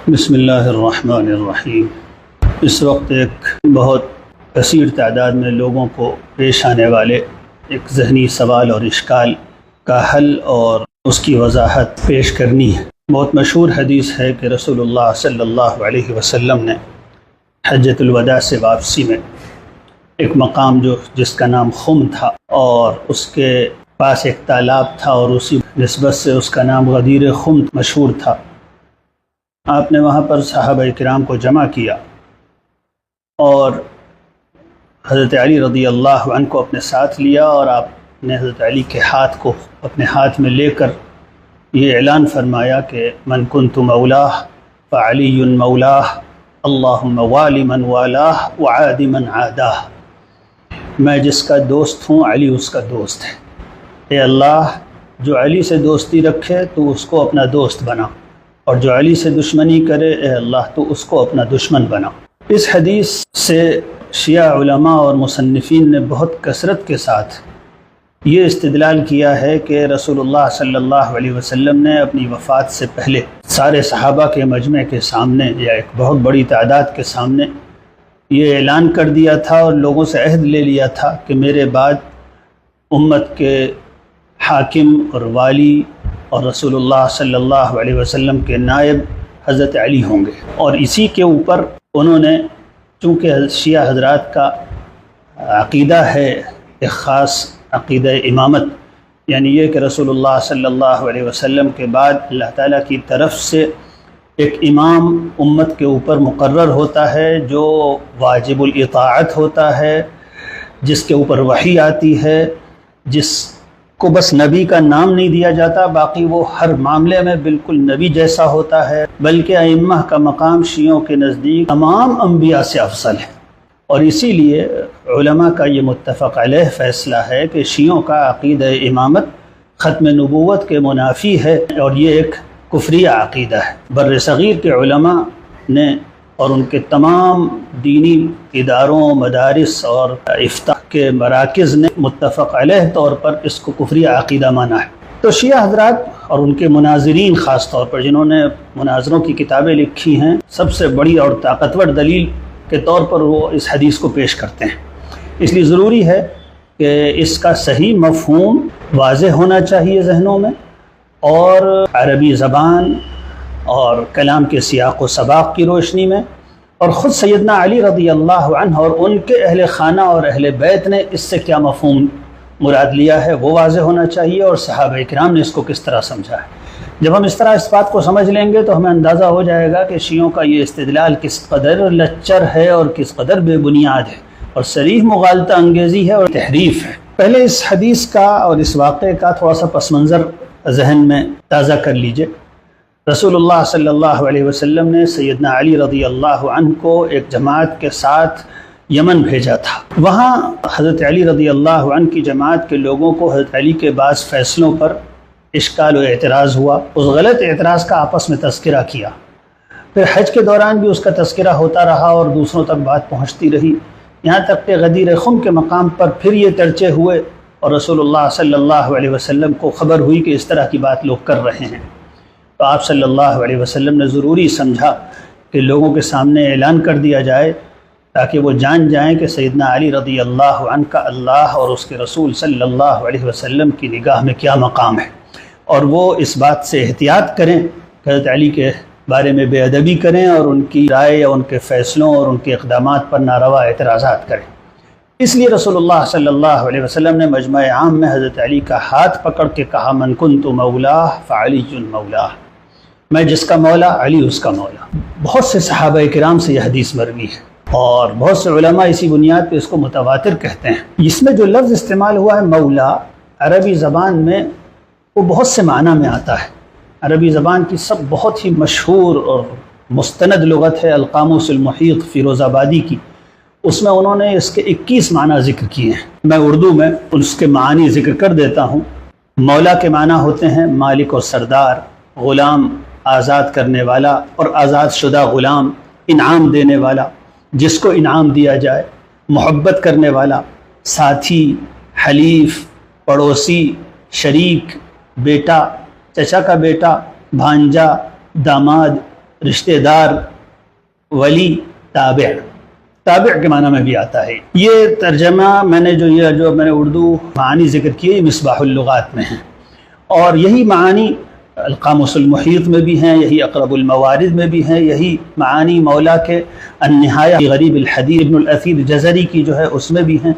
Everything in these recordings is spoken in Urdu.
بسم اللہ الرحمن الرحیم۔ اس وقت ایک بہت کثیر تعداد میں لوگوں کو پیش آنے والے ایک ذہنی سوال اور اشکال کا حل اور اس کی وضاحت پیش کرنی ہے۔ بہت مشہور حدیث ہے کہ رسول اللہ صلی اللہ علیہ وسلم نے حجۃ الوداع سے واپسی میں ایک مقام جس کا نام خم تھا اور اس کے پاس ایک تالاب تھا اور اسی نسبت سے اس کا نام غدیر خم مشہور تھا۔ آپ نے وہاں پر صحابہ کرام کو جمع کیا اور حضرت علی رضی اللہ عنہ کو اپنے ساتھ لیا اور آپ نے حضرت علی کے ہاتھ کو اپنے ہاتھ میں لے کر یہ اعلان فرمایا کہ من کنت مولاہ فعلی مولاہ اللہم والی من والاہ وعاد من عاداہ۔ میں جس کا دوست ہوں علی اس کا دوست ہے۔ اے اللہ، جو علی سے دوستی رکھے تو اس کو اپنا دوست بنا، اور جو علی سے دشمنی کرے اے اللہ تو اس کو اپنا دشمن بنا۔ اس حدیث سے شیعہ علماء اور مصنفین نے بہت کثرت کے ساتھ یہ استدلال کیا ہے کہ رسول اللہ صلی اللہ علیہ وسلم نے اپنی وفات سے پہلے سارے صحابہ کے مجمع کے سامنے یا ایک بہت بڑی تعداد کے سامنے یہ اعلان کر دیا تھا اور لوگوں سے عہد لے لیا تھا کہ میرے بعد امت کے حاکم اور والی اور رسول اللہ صلی اللہ علیہ وسلم کے نائب حضرت علی ہوں گے۔ اور اسی کے اوپر انہوں نے، چونکہ شیعہ حضرات کا عقیدہ ہے ایک خاص عقیدہ امامت، یعنی یہ کہ رسول اللہ صلی اللہ علیہ وسلم کے بعد اللہ تعالیٰ کی طرف سے ایک امام امت کے اوپر مقرر ہوتا ہے جو واجب الاطاعت ہوتا ہے، جس کے اوپر وحی آتی ہے، جس کو بس نبی کا نام نہیں دیا جاتا، باقی وہ ہر معاملے میں بالکل نبی جیسا ہوتا ہے، بلکہ ائمہ کا مقام شیعوں کے نزدیک تمام انبیاء سے افضل ہے۔ اور اسی لیے علماء کا یہ متفق علیہ فیصلہ ہے کہ شیعوں کا عقیدہ امامت ختم نبوت کے منافی ہے اور یہ ایک کفریہ عقیدہ ہے۔ بر صغیر کے علماء نے اور ان کے تمام دینی اداروں، مدارس اور افتاء کے مراکز نے متفق علیہ طور پر اس کو کفریہ عقیدہ مانا ہے۔ تو شیعہ حضرات اور ان کے مناظرین خاص طور پر جنہوں نے مناظروں کی کتابیں لکھی ہیں، سب سے بڑی اور طاقتور دلیل کے طور پر وہ اس حدیث کو پیش کرتے ہیں۔ اس لیے ضروری ہے کہ اس کا صحیح مفہوم واضح ہونا چاہیے ذہنوں میں، اور عربی زبان اور کلام کے سیاق و سباق کی روشنی میں، اور خود سیدنا علی رضی اللہ عنہ اور ان کے اہل خانہ اور اہل بیت نے اس سے کیا مفہوم مراد لیا ہے وہ واضح ہونا چاہیے، اور صحابہ کرام نے اس کو کس طرح سمجھا ہے۔ جب ہم اس طرح اس بات کو سمجھ لیں گے تو ہمیں اندازہ ہو جائے گا کہ شیعوں کا یہ استدلال کس قدر لچر ہے اور کس قدر بے بنیاد ہے، اور صریح مغالطہ انگیزی ہے اور تحریف ہے۔ پہلے اس حدیث کا اور اس واقعے کا تھوڑا سا پس منظر ذہن میں تازہ کر لیجئے۔ رسول اللہ صلی اللہ علیہ وسلم نے سیدنا علی رضی اللہ عنہ کو ایک جماعت کے ساتھ یمن بھیجا تھا۔ وہاں حضرت علی رضی اللہ عنہ کی جماعت کے لوگوں کو حضرت علی کے بعض فیصلوں پر اشکال و اعتراض ہوا۔ اس غلط اعتراض کا آپس میں تذکرہ کیا، پھر حج کے دوران بھی اس کا تذکرہ ہوتا رہا اور دوسروں تک بات پہنچتی رہی، یہاں تک کہ غدیر خم کے مقام پر پھر یہ چرچے ہوئے اور رسول اللہ صلی اللہ علیہ وسلم کو خبر ہوئی کہ اس طرح کی بات لوگ کر رہے ہیں۔ تو آپ صلی اللہ علیہ وسلم نے ضروری سمجھا کہ لوگوں کے سامنے اعلان کر دیا جائے تاکہ وہ جان جائیں کہ سیدنا علی رضی اللہ عنہ کا اللہ اور اس کے رسول صلی اللہ علیہ وسلم کی نگاہ میں کیا مقام ہے، اور وہ اس بات سے احتیاط کریں کہ حضرت علی کے بارے میں بے ادبی کریں اور ان کی رائے یا ان کے فیصلوں اور ان کے اقدامات پر ناروا اعتراضات کریں۔ اس لیے رسول اللہ صلی اللہ علیہ وسلم نے مجمع عام میں حضرت علی کا ہاتھ پکڑ کے کہا من کنت مولاہ فعلی مولاہ، میں جس کا مولا علی اس کا مولا۔ بہت سے صحابہ کرام سے یہ حدیث مروی ہے اور بہت سے علماء اسی بنیاد پہ اس کو متواتر کہتے ہیں۔ اس میں جو لفظ استعمال ہوا ہے مولا، عربی زبان میں وہ بہت سے معنی میں آتا ہے۔ عربی زبان کی سب بہت ہی مشہور اور مستند لغت ہے القاموس المحیط فیروز آبادی کی، اس میں انہوں نے اس کے 21 معنی ذکر کیے ہیں۔ میں اردو میں اس کے معنی ذکر کر دیتا ہوں۔ مولا کے معنی ہوتے ہیں مالک اور سردار، غلام آزاد کرنے والا اور آزاد شدہ غلام، انعام دینے والا جس کو انعام دیا جائے، محبت کرنے والا، ساتھی، حلیف، پڑوسی، شریک، بیٹا، چچا کا بیٹا، بھانجا، داماد، رشتہ دار، ولی، تابع، تابع کے معنی میں بھی آتا ہے۔ یہ ترجمہ میں نے جو میں نے اردو معانی ذکر کیے، یہ مصباح اللغات میں ہیں، اور یہی معانی القاموس المحیط میں بھی ہیں، یہی اقرب الموارد میں بھی ہیں، یہی معانی مولا کے النہایہ غریب الحدیث ابن الاثیر جزری کی جو ہے اس میں بھی ہیں۔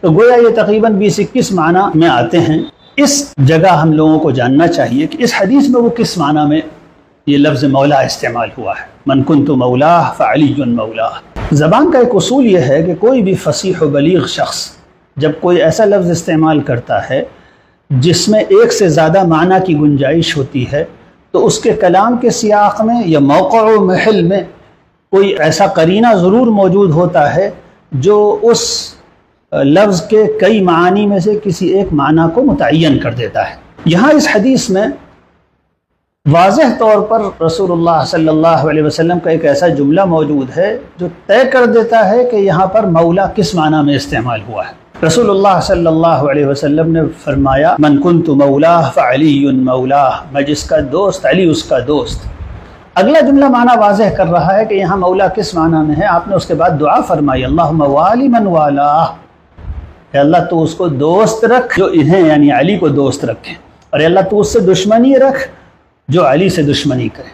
تو گویا یہ تقریباً 20-21 معنی میں آتے ہیں۔ اس جگہ ہم لوگوں کو جاننا چاہیے کہ اس حدیث میں وہ کس معنی میں یہ لفظ مولا استعمال ہوا ہے۔ من کنت مولاہ فعلی مولاہ۔ زبان کا ایک اصول یہ ہے کہ کوئی بھی فصیح و بلیغ شخص جب کوئی ایسا لفظ استعمال کرتا ہے جس میں ایک سے زیادہ معنی کی گنجائش ہوتی ہے، تو اس کے کلام کے سیاق میں یا موقع و محل میں کوئی ایسا قرینہ ضرور موجود ہوتا ہے جو اس لفظ کے کئی معانی میں سے کسی ایک معنی کو متعین کر دیتا ہے۔ یہاں اس حدیث میں واضح طور پر رسول اللہ صلی اللہ علیہ وسلم کا ایک ایسا جملہ موجود ہے جو طے کر دیتا ہے کہ یہاں پر مولا کس معنی میں استعمال ہوا ہے۔ رسول اللہ صلی اللہ علیہ وسلم نے فرمایا من کنت مولاہ فعلی مولاہ، میں جس کا دوست علی اس کا دوست۔ اگلا جملہ معنی واضح کر رہا ہے کہ یہاں مولا کس معنی میں ہے۔ آپ نے اس کے بعد دعا فرمائی اللہم والی من والاہ، کہ اللہ تو اس کو دوست رکھ جو انہیں یعنی علی کو دوست رکھے، اور اللہ تو اس سے دشمنی رکھ جو علی سے دشمنی کرے۔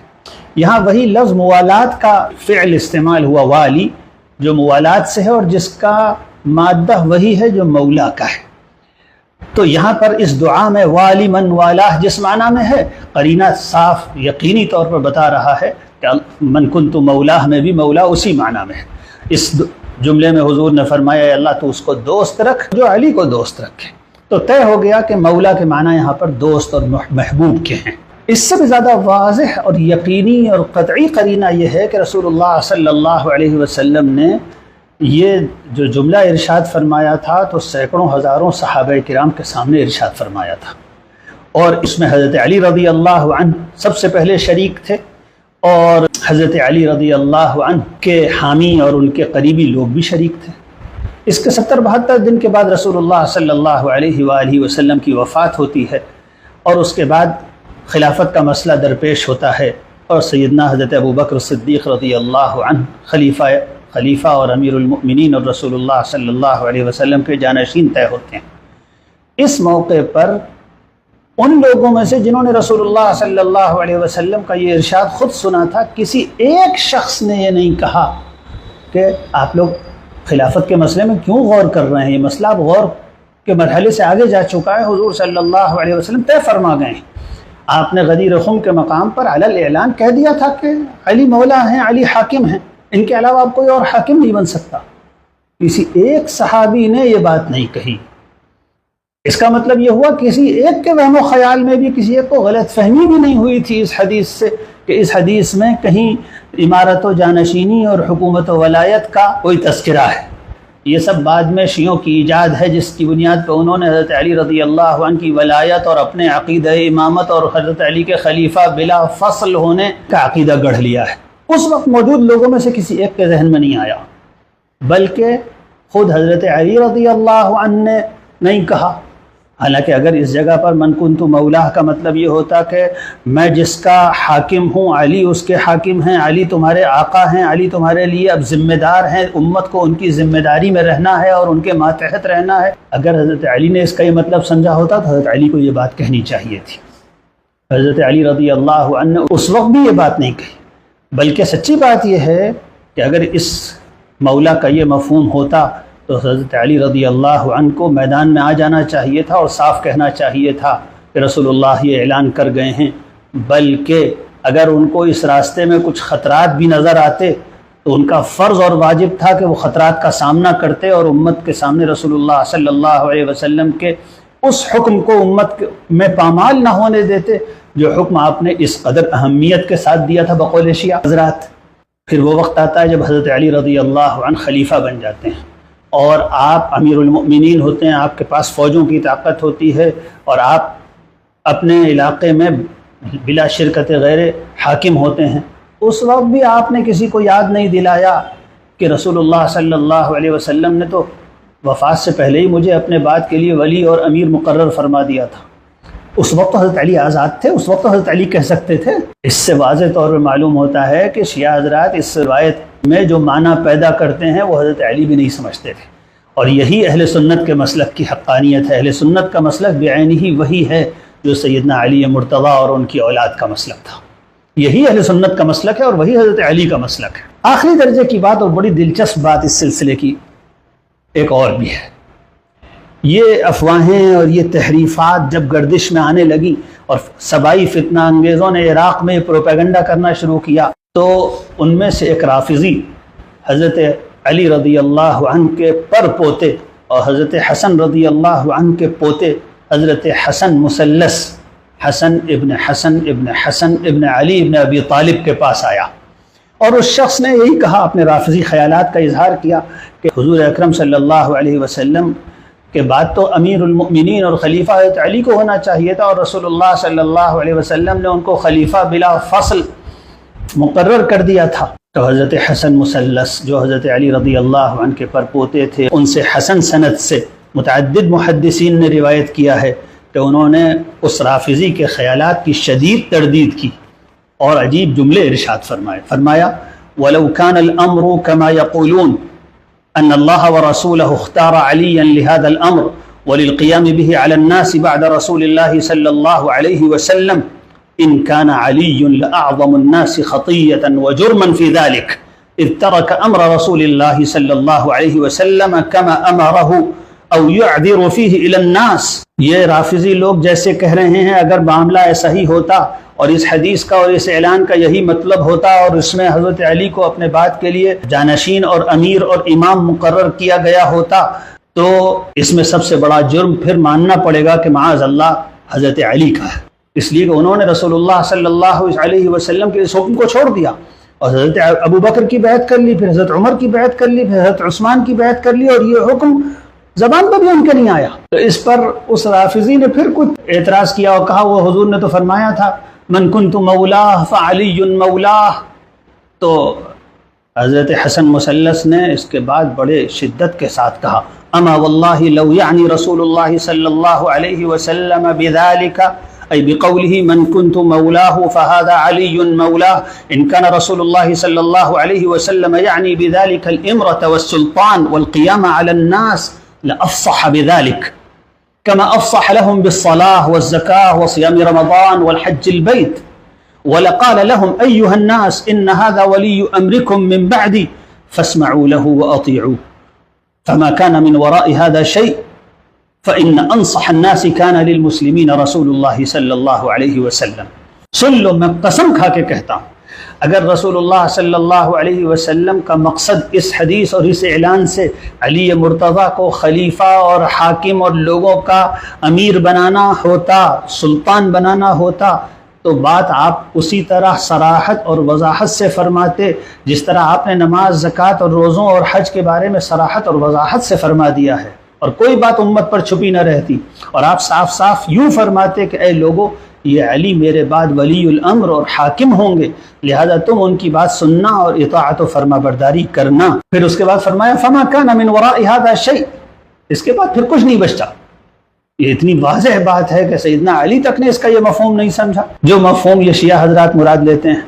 یہاں وہی لفظ موالات کا فعل استعمال ہوا، والی، جو موالات سے ہے اور جس کا مادہ وہی ہے جو مولا کا ہے۔ تو یہاں پر اس دعا میں والی من والاہ جس معنی میں ہے، قرینہ صاف یقینی طور پر بتا رہا ہے کہ من کنت مولاہ میں بھی مولا اسی معنی میں ہے۔ اس جملے میں حضور نے فرمایا اے اللہ تو اس کو دوست رکھ جو علی کو دوست رکھے۔ تو طے ہو گیا کہ مولا کے معنی یہاں پر دوست اور محبوب کے ہیں۔ اس سے بھی زیادہ واضح اور یقینی اور قطعی قرینہ یہ ہے کہ رسول اللہ صلی اللہ علیہ وسلم نے یہ جو جملہ ارشاد فرمایا تھا تو سینکڑوں ہزاروں صحابہ کرام کے سامنے ارشاد فرمایا تھا، اور اس میں حضرت علی رضی اللہ عنہ سب سے پہلے شریک تھے، اور حضرت علی رضی اللہ عنہ کے حامی اور ان کے قریبی لوگ بھی شریک تھے۔ اس کے 70-72 دن کے بعد رسول اللہ صلی اللہ علیہ وآلہ وسلم کی وفات ہوتی ہے، اور اس کے بعد خلافت کا مسئلہ درپیش ہوتا ہے، اور سیدنا حضرت ابوبکر صدیق رضی اللہ عنہ خلیفہ اور امیر المؤمنین اور رسول اللہ صلی اللہ علیہ وسلم کے جانشین طے ہوتے ہیں۔ اس موقع پر ان لوگوں میں سے جنہوں نے رسول اللہ صلی اللہ علیہ وسلم کا یہ ارشاد خود سنا تھا، کسی ایک شخص نے یہ نہیں کہا کہ آپ لوگ خلافت کے مسئلے میں کیوں غور کر رہے ہیں، یہ مسئلہ اب غور کے مرحلے سے آگے جا چکا ہے، حضور صلی اللہ علیہ وسلم طے فرما گئے ہیں۔ آپ نے غدیر خم کے مقام پر علی الاعلان کہہ دیا تھا کہ علی مولا ہیں، علی حاکم ہیں، ان کے علاوہ اب کوئی اور حاکم نہیں بن سکتا۔ کسی ایک صحابی نے یہ بات نہیں کہی۔ اس کا مطلب یہ ہوا کسی ایک کے وہم و خیال میں بھی کسی ایک کو غلط فہمی بھی نہیں ہوئی تھی اس حدیث سے کہ اس حدیث میں کہیں امارت و جانشینی اور حکومت و ولایت کا کوئی تذکرہ ہے۔ یہ سب بعد میں شیعوں کی ایجاد ہے، جس کی بنیاد پہ انہوں نے حضرت علی رضی اللہ عنہ کی ولایت اور اپنے عقیدہ امامت اور حضرت علی کے خلیفہ بلا فصل ہونے کا عقیدہ گڑھ لیا ہے۔ اس وقت موجود لوگوں میں سے کسی ایک کے ذہن میں نہیں آیا، بلکہ خود حضرت علی رضی اللہ عنہ نے نہیں کہا۔ حالانکہ اگر اس جگہ پر من کنت مولاہ کا مطلب یہ ہوتا کہ میں جس کا حاکم ہوں علی اس کے حاکم ہیں، علی تمہارے آقا ہیں، علی تمہارے لیے اب ذمہ دار ہیں، امت کو ان کی ذمہ داری میں رہنا ہے اور ان کے ماتحت رہنا ہے، اگر حضرت علی نے اس کا یہ مطلب سمجھا ہوتا تو حضرت علی کو یہ بات کہنی چاہیے تھی۔ حضرت علی رضی اللہ عنہ نے اس وقت بھی یہ بات نہیں کہی، بلکہ سچی بات یہ ہے کہ اگر اس مولا کا یہ مفہوم ہوتا تو حضرت علی رضی اللہ عنہ کو میدان میں آ جانا چاہیے تھا اور صاف کہنا چاہیے تھا کہ رسول اللہ یہ اعلان کر گئے ہیں، بلکہ اگر ان کو اس راستے میں کچھ خطرات بھی نظر آتے تو ان کا فرض اور واجب تھا کہ وہ خطرات کا سامنا کرتے اور امت کے سامنے رسول اللہ صلی اللہ علیہ وسلم کے اس حکم کو امت میں پامال نہ ہونے دیتے جو حکم آپ نے اس قدر اہمیت کے ساتھ دیا تھا بقول شیعہ حضرات۔ پھر وہ وقت آتا ہے جب حضرت علی رضی اللہ عنہ خلیفہ بن جاتے ہیں اور آپ امیر المؤمنین ہوتے ہیں، آپ کے پاس فوجوں کی طاقت ہوتی ہے اور آپ اپنے علاقے میں بلا شرکت غیر حاکم ہوتے ہیں۔ اس وقت بھی آپ نے کسی کو یاد نہیں دلایا کہ رسول اللہ صلی اللہ علیہ وسلم نے تو وفات سے پہلے ہی مجھے اپنے بات کے لیے ولی اور امیر مقرر فرما دیا تھا۔ اس وقت حضرت علی آزاد تھے، اس وقت حضرت علی کہہ سکتے تھے۔ اس سے واضح طور پر معلوم ہوتا ہے کہ شیعہ حضرات اس روایت میں جو معنی پیدا کرتے ہیں وہ حضرت علی بھی نہیں سمجھتے تھے، اور یہی اہل سنت کے مسلک کی حقانیت ہے۔ اہل سنت کا مسلک بعینہ وہی ہے جو سیدنا علی مرتضیٰ اور ان کی اولاد کا مسلک تھا۔ یہی اہل سنت کا مسلک ہے اور وہی حضرت علی کا مسلک ہے۔ آخری درجے کی بات اور بڑی دلچسپ بات اس سلسلے کی ایک اور بھی ہے۔ یہ افواہیں اور یہ تحریفات جب گردش میں آنے لگیں اور سبائی فتنہ انگیزوں نے عراق میں پروپیگنڈا کرنا شروع کیا، تو ان میں سے ایک رافضی حضرت علی رضی اللہ عنہ کے پر پوتے اور حضرت حسن رضی اللہ عنہ کے پوتے حضرت حسن مثلث حسن ابن علی ابن ابی طالب کے پاس آیا، اور اس شخص نے یہی کہا، اپنے رافضی خیالات کا اظہار کیا کہ حضور اکرم صلی اللہ علیہ وسلم کے بعد تو امیر المؤمنین اور خلیفہ حضرت علی کو ہونا چاہیے تھا، اور رسول اللہ صلی اللہ علیہ وسلم نے ان کو خلیفہ بلا فصل مقرر کر دیا تھا۔ تو حضرت حسن مثلث جو حضرت علی رضی اللہ عنہ کے پرپوتے تھے، ان سے حسن سند سے متعدد محدثین نے روایت کیا ہے کہ انہوں نے اس رافضی کے خیالات کی شدید تردید کی اور عجیب جملے ارشاد فرمایا وَلَوْ كَانَ الْأَمْرُ كَمَا يَقُولُونَ أن الله ورسوله اختار عليا لهذا الأمر وللقيام به على الناس بعد رسول الله صلى الله عليه وسلم إن كان علي لأعظم الناس خطية وجرما في ذلك إذ ترك أمر رسول الله صلى الله عليه وسلم كما أمره أو يعذر فيه إلى الناس۔ یہ رافضی لوگ جیسے کہہ رہے ہیں اگر معاملہ ایسا ہی ہوتا اور اس حدیث کا اور اس اعلان کا یہی مطلب ہوتا اور اس میں حضرت علی کو اپنے بات کے لیے جانشین اور امیر اور امام مقرر کیا گیا ہوتا تو اس میں سب سے بڑا جرم پھر ماننا پڑے گا کہ معاذ اللہ حضرت علی کا ہے، اس لیے کہ انہوں نے رسول اللہ صلی اللہ علیہ وسلم کے اس حکم کو چھوڑ دیا اور حضرت ابو بکر کی بیعت کر لی، پھر حضرت عمر کی بیعت کر لی، پھر حضرت عثمان کی بیعت کر لی، اور یہ حکم زبان پر بھی ان کے نہیں آیا۔ تو اس پر اس رافضی نے پھر کچھ اعتراض کیا اور کہا وہ حضور نے تو فرمایا تھا من کنت مولاہ فعلی مولاہ۔ تو حضرت حسن مثلث نے اس کے بعد بڑے شدت کے ساتھ کہا اما واللہ لو یعنی رسول اللہ صلی اللہ علیہ وسلم بذلك أي بقوله من كنت مولاه فهذا علي مولاه إن كان رسول الله صلى الله عليه وسلم يعني بذلك الإمرة والسلطان والقيام على الناس لأفصح بذلك كما أفصح لهم بالصلاة والزكاة وصيام رمضان والحج البيت ولقال لهم أيها الناس إن هذا ولي أمركم من بعدي فاسمعوا له وأطيعوا فما كان من وراء هذا شيء فإن أنصح الناس كان للمسلمين رسول الله صلی اللہ علیہ وسلم۔ سن لو، میں قسم کھا کے کہتا ہوں اگر رسول اللہ صلی اللہ علیہ وسلم کا مقصد اس حدیث اور اس اعلان سے علی مرتضیٰ کو خلیفہ اور حاکم اور لوگوں کا امیر بنانا ہوتا، سلطان بنانا ہوتا، تو بات آپ اسی طرح صراحت اور وضاحت سے فرماتے جس طرح آپ نے نماز، زکوٰۃ اور روزوں اور حج کے بارے میں صراحت اور وضاحت سے فرما دیا ہے، اور کوئی بات امت پر چھپی نہ رہتی، اور آپ صاف صاف یوں فرماتے کہ اے لوگو یہ علی میرے بعد ولی الامر اور حاکم ہوں گے، لہذا تم ان کی بات سننا اور اطاعت و فرما برداری کرنا۔ پھر اس کے بعد فرمایا فما كان من وراء هذا شيء، اس کے بعد پھر کچھ نہیں بچتا۔ یہ اتنی واضح بات ہے کہ سیدنا علی تک نے اس کا یہ مفہوم نہیں سمجھا، جو مفہوم یہ شیعہ حضرات مراد لیتے ہیں۔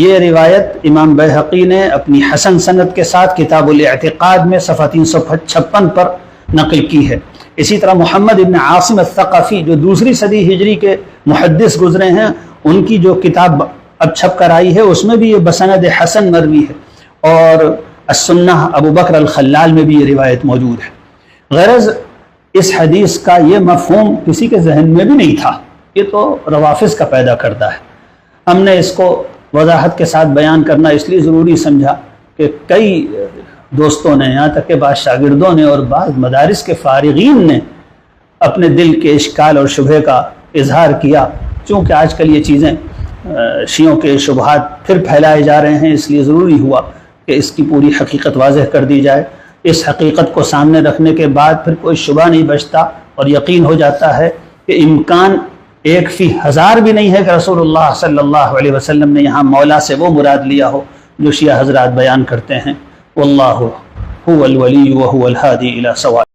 یہ روایت امام بیہقی نے اپنی حسن سند کے ساتھ کتاب الاعتقاد میں صفحہ 356 پر نقل کی ہے۔ اسی طرح محمد ابن عاصم الثقفی جو دوسری صدی ہجری کے محدث گزرے ہیں، ان کی جو کتاب اب چھپ کر آئی ہے اس میں بھی یہ بسند حسن مروی ہے، اور السنہ ابو بکر الخلال میں بھی یہ روایت موجود ہے۔ غرض اس حدیث کا یہ مفہوم کسی کے ذہن میں بھی نہیں تھا، یہ تو روافض کا پیدا کرتا ہے۔ ہم نے اس کو وضاحت کے ساتھ بیان کرنا اس لیے ضروری سمجھا کہ کئی دوستوں نے، یہاں تک کہ بعض شاگردوں نے اور بعض مدارس کے فارغین نے اپنے دل کے اشکال اور شبہ کا اظہار کیا، چونکہ آج کل یہ چیزیں شیعوں کے شبہات پھر پھیلائے جا رہے ہیں، اس لیے ضروری ہوا کہ اس کی پوری حقیقت واضح کر دی جائے۔ اس حقیقت کو سامنے رکھنے کے بعد پھر کوئی شبہ نہیں بچتا اور یقین ہو جاتا ہے کہ امکان 1 فی 1000 بھی نہیں ہے کہ رسول اللہ صلی اللہ علیہ وسلم نے یہاں مولا سے وہ مراد لیا ہو جو شیعہ حضرات بیان کرتے ہیں۔ واللہ هو الولی وهو الهادی الی صواب۔